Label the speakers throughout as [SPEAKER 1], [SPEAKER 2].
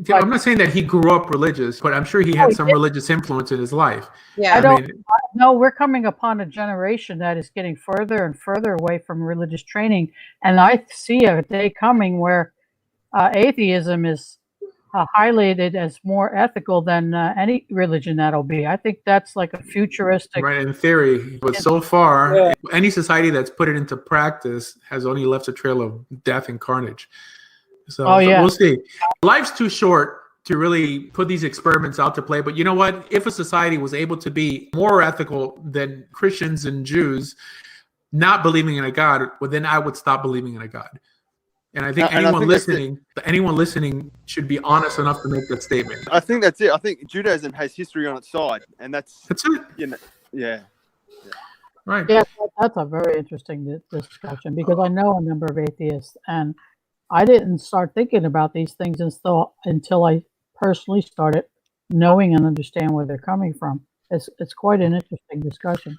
[SPEAKER 1] Yeah, I'm not saying that he grew up religious, but I'm sure he had some religious influence in his life.
[SPEAKER 2] Yeah.
[SPEAKER 3] No, we're coming upon a generation that is getting further and further away from religious training. And I see a day coming where atheism is highlighted as more ethical than any religion that'll be. I think that's like a futuristic.
[SPEAKER 1] Right, in theory. But so far, any society that's put it into practice has only left a trail of death and carnage. So we'll see. Life's too short to really put these experiments out to play. But you know what? If a society was able to be more ethical than Christians and Jews not believing in a God, well, then I would stop believing in a God. And I think anyone listening should be honest enough to make that statement.
[SPEAKER 4] I think that's it. I think Judaism has history on its side, and that's
[SPEAKER 1] it.
[SPEAKER 4] You know, yeah.
[SPEAKER 1] Right.
[SPEAKER 3] Yeah, that's a very interesting discussion, because I know a number of atheists, and I didn't start thinking about these things until I personally started knowing and understand where they're coming from. It's quite an interesting discussion.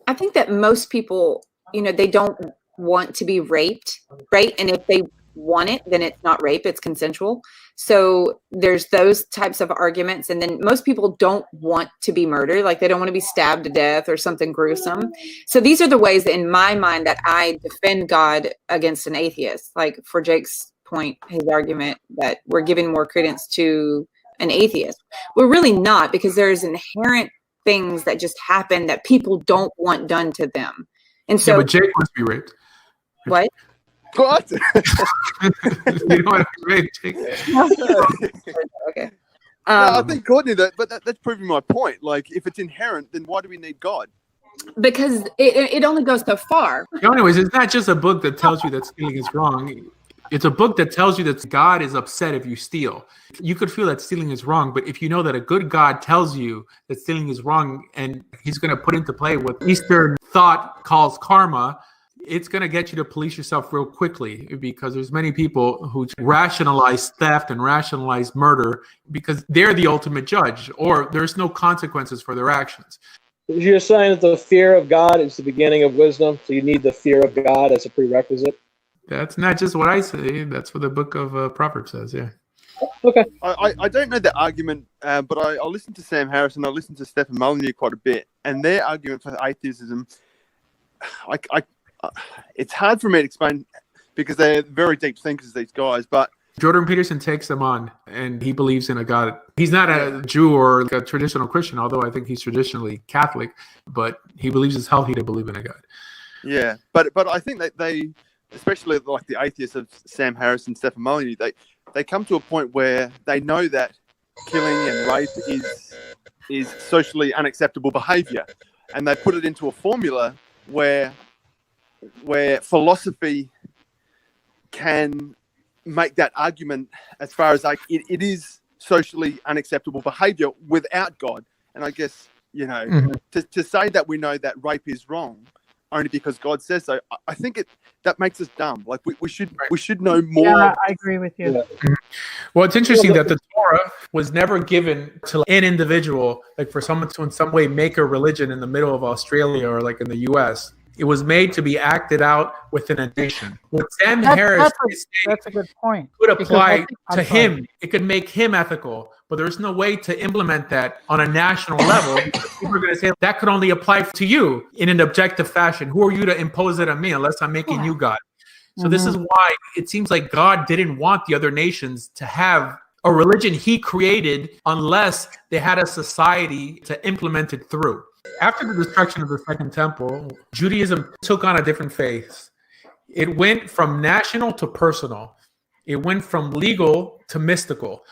[SPEAKER 2] I think that most people, they don't want to be raped, right? And if they want it, then it's not rape, it's consensual. So there's those types of arguments. And then most people don't want to be murdered, like they don't want to be stabbed to death or something gruesome. So these are the ways in my mind that I defend God against an atheist. Like for Jake's point, his argument that we're giving more credence to an atheist. We're really not, because there's inherent things that just happen that people don't want done to them. And so,
[SPEAKER 1] but Jake wants to be raped.
[SPEAKER 2] What?
[SPEAKER 4] What?
[SPEAKER 1] You don't want to be raped, Jake.
[SPEAKER 2] Okay.
[SPEAKER 4] I think Courtney, that's proving my point. Like, if it's inherent, then why do we need God?
[SPEAKER 2] Because it only goes so far.
[SPEAKER 1] Anyways, it's not just a book that tells you that stealing is wrong. It's a book that tells you that God is upset if you steal. You could feel that stealing is wrong, but if you know that a good God tells you that stealing is wrong, and he's going to put into play what Eastern thought calls karma, it's going to get you to police yourself real quickly, because there's many people who rationalize theft and rationalize murder because they're the ultimate judge, or there's no consequences for their actions.
[SPEAKER 5] You're saying that the fear of God is the beginning of wisdom, so you need the fear of God as a prerequisite?
[SPEAKER 1] That's not just what I say. That's what the book of Proverbs says, yeah.
[SPEAKER 5] Okay.
[SPEAKER 4] I don't know the argument, but I listen to Sam Harris and I listen to Stephen Molyneux quite a bit, and their argument for atheism, it's hard for me to explain because they're very deep thinkers, these guys. But
[SPEAKER 1] Jordan Peterson takes them on, and he believes in a God. He's not a Jew or a traditional Christian, although I think he's traditionally Catholic, but he believes it's healthy to believe in a God.
[SPEAKER 4] Yeah, but I think that they, especially like the atheists of Sam Harris and Stephen Molyneux, they come to a point where they know that killing and rape is socially unacceptable behavior, and they put it into a formula where philosophy can make that argument as far as like it is socially unacceptable behavior without God. And I guess, to say that we know that rape is wrong only because God says so, I think that makes us dumb. Like we should know more.
[SPEAKER 3] Yeah, I agree with you.
[SPEAKER 5] Yeah.
[SPEAKER 1] Well, it's interesting that the Torah was never given to an individual, like for someone to in some way make a religion in the middle of Australia or like in the US. It was made to be acted out within a nation. What Sam Harris
[SPEAKER 3] that's a good point.
[SPEAKER 1] Could apply to him. It could make him ethical, but there's no way to implement that on a national level. People are going to say that could only apply to you in an objective fashion. Who are you to impose it on me unless I'm making you God? So this is why it seems like God didn't want the other nations to have a religion he created unless they had a society to implement it through. After the destruction of the Second Temple, Judaism took on a different phase. It went from national to personal. It went from legal to mystical.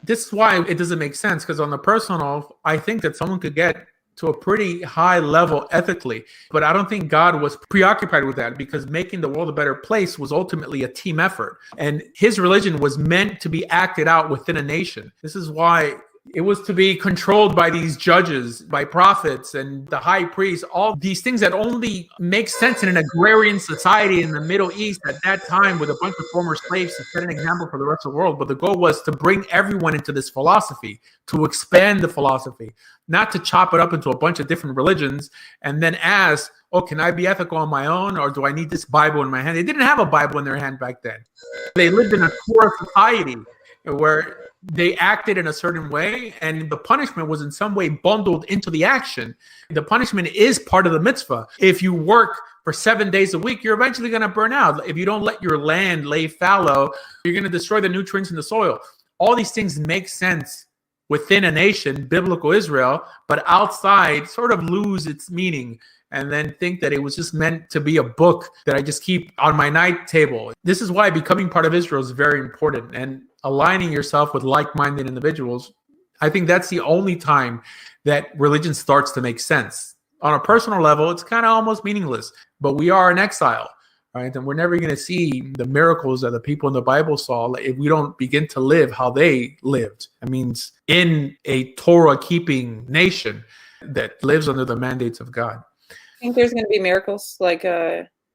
[SPEAKER 1] This is why it doesn't make sense, because on the personal, I think that someone could get to a pretty high level ethically, but I don't think God was preoccupied with that, because making the world a better place was ultimately a team effort. And his religion was meant to be acted out within a nation. This is why it was to be controlled by these judges, by prophets and the high priest, all these things that only make sense in an agrarian society in the Middle East at that time with a bunch of former slaves to set an example for the rest of the world. But the goal was to bring everyone into this philosophy, to expand the philosophy, not to chop it up into a bunch of different religions and then ask, oh, can I be ethical on my own, or do I need this Bible in my hand? They didn't have a Bible in their hand back then. They lived in a Torah society. where they acted in a certain way, and the punishment was in some way bundled into the action. The punishment is part of the mitzvah. If you work for 7 days a week, you're eventually going to burn out. If you don't let your land lay fallow, you're going to destroy the nutrients in the soil. All these things make sense within a nation, biblical Israel, but outside sort of lose its meaning and then think that it was just meant to be a book that I just keep on my night table. This is why becoming part of Israel is very important, and aligning yourself with like-minded individuals. I think that's the only time that religion starts to make sense. On a personal level, it's kind of almost meaningless, but we are in exile, right? And we're never going to see the miracles that the people in the Bible saw if we don't begin to live how they lived. It means in a Torah-keeping nation that lives under the mandates of God.
[SPEAKER 2] I think there's going to be miracles.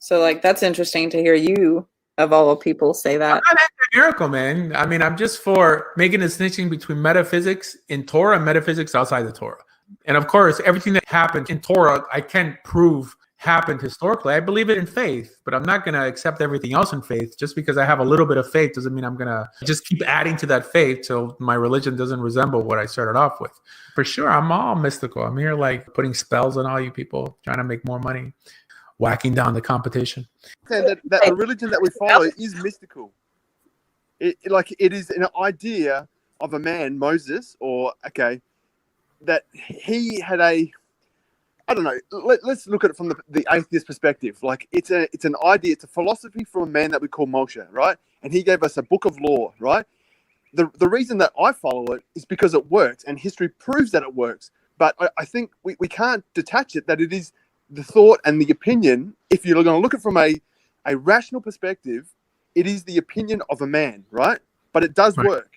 [SPEAKER 2] So that's interesting to hear you, of all people, say that.
[SPEAKER 1] I'm not anti-miracle, man. I mean, I'm just for making a distinction between metaphysics in Torah and metaphysics outside the Torah. And of course, everything that happened in Torah, I can't prove happened historically. I believe it in faith, but I'm not going to accept everything else in faith. Just because I have a little bit of faith doesn't mean I'm going to just keep adding to that faith till my religion doesn't resemble what I started off with. For sure, I'm all mystical. I'm here like putting spells on all you people, trying to make more money, whacking down the competition.
[SPEAKER 4] That the religion that we follow is mystical. It is an idea of a man, Moses, that he had I don't know. Let's look at it from the atheist perspective. Like it's an idea, it's a philosophy from a man that we call Moshe, right? And he gave us a book of law, right? The reason that I follow it is because it works, and history proves that it works. But I think we can't detach it, that it is the thought and the opinion. If you're going to look at it from a rational perspective, it is the opinion of a man, right? But it does work.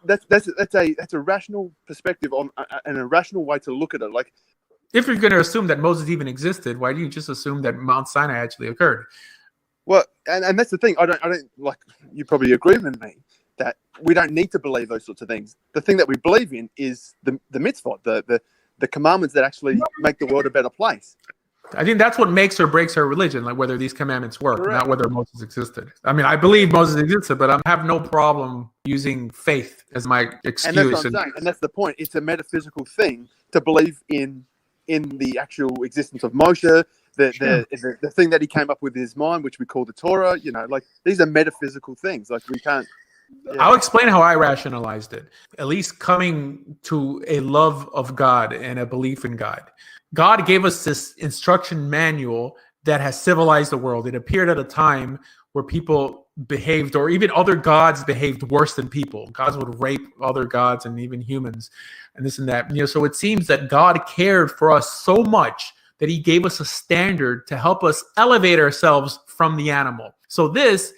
[SPEAKER 4] That's a rational perspective on and a rational way to look at it. Like,
[SPEAKER 1] if you're going to assume that Moses even existed, why do you just assume that Mount Sinai actually occurred?
[SPEAKER 4] Well, and that's the thing. I don't like, you probably agree with me that we don't need to believe those sorts of things. The thing that we believe in is the mitzvot, the commandments that actually make the world a better place.
[SPEAKER 1] I think that's what makes or breaks our religion, like whether these commandments work, not whether Moses existed. I mean, I believe Moses existed, but I have no problem using faith as my excuse.
[SPEAKER 4] And that's what I'm saying. And that's the point. It's a metaphysical thing to believe in the actual existence of Moshe, the thing that he came up with in his mind, which we call the Torah. You know, like these are metaphysical things. Like we can't. Yeah.
[SPEAKER 1] I'll explain how I rationalized it. At least coming to a love of God and a belief in God. God gave us this instruction manual that has civilized the world. It appeared at a time where people behaved, or even other gods behaved worse than people. Gods would rape other gods and even humans and this and that. You know, so it seems that God cared for us so much that he gave us a standard to help us elevate ourselves from the animal. So this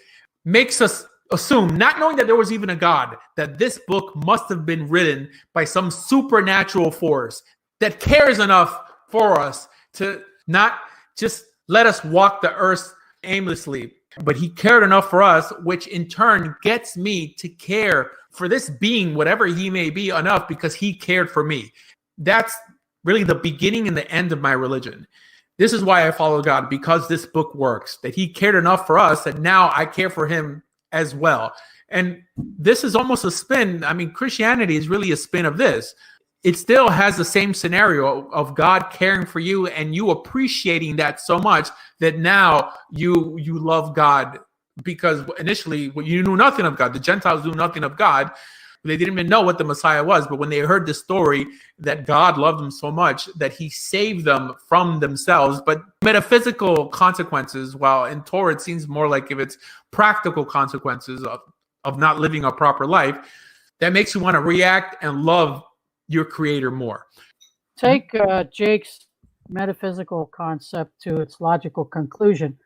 [SPEAKER 1] makes us assume, not knowing that there was even a God, that this book must have been written by some supernatural force that cares enough for us to not just let us walk the earth aimlessly, but he cared enough for us, which in turn gets me to care for this being, whatever he may be, enough because he cared for me. That's really the beginning and the end of my religion. This is why I follow God, because this book works, that he cared enough for us that now I care for him as well. And this is almost a spin. I mean, Christianity is really a spin of this. It still has the same scenario of God caring for you and you appreciating that so much that now you love God, because initially you knew nothing of God. The Gentiles knew nothing of God. They didn't even know what the Messiah was. But when they heard the story that God loved them so much that he saved them from themselves, but metaphysical consequences, while in Torah it seems more like if it's practical consequences of not living a proper life, that makes you want to react and love your creator more.
[SPEAKER 3] Take Jake's metaphysical concept to its logical conclusion.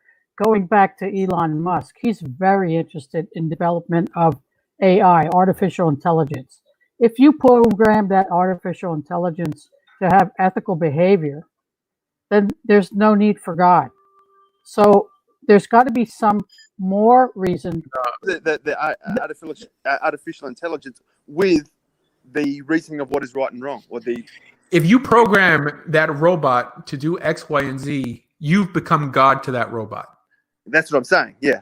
[SPEAKER 3] Going back to Elon Musk, he's very interested in development of AI, artificial intelligence. If you program that artificial intelligence to have ethical behavior, then there's no need for God. So there's got to be some more reason.
[SPEAKER 4] The artificial intelligence with the reasoning of what is right and wrong, or
[SPEAKER 1] if you program that robot to do X, Y, and Z, you've become God to that robot.
[SPEAKER 4] That's what I'm saying. Yeah.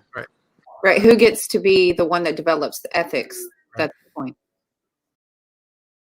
[SPEAKER 2] Right. Who gets to be the one that develops the ethics That's the point.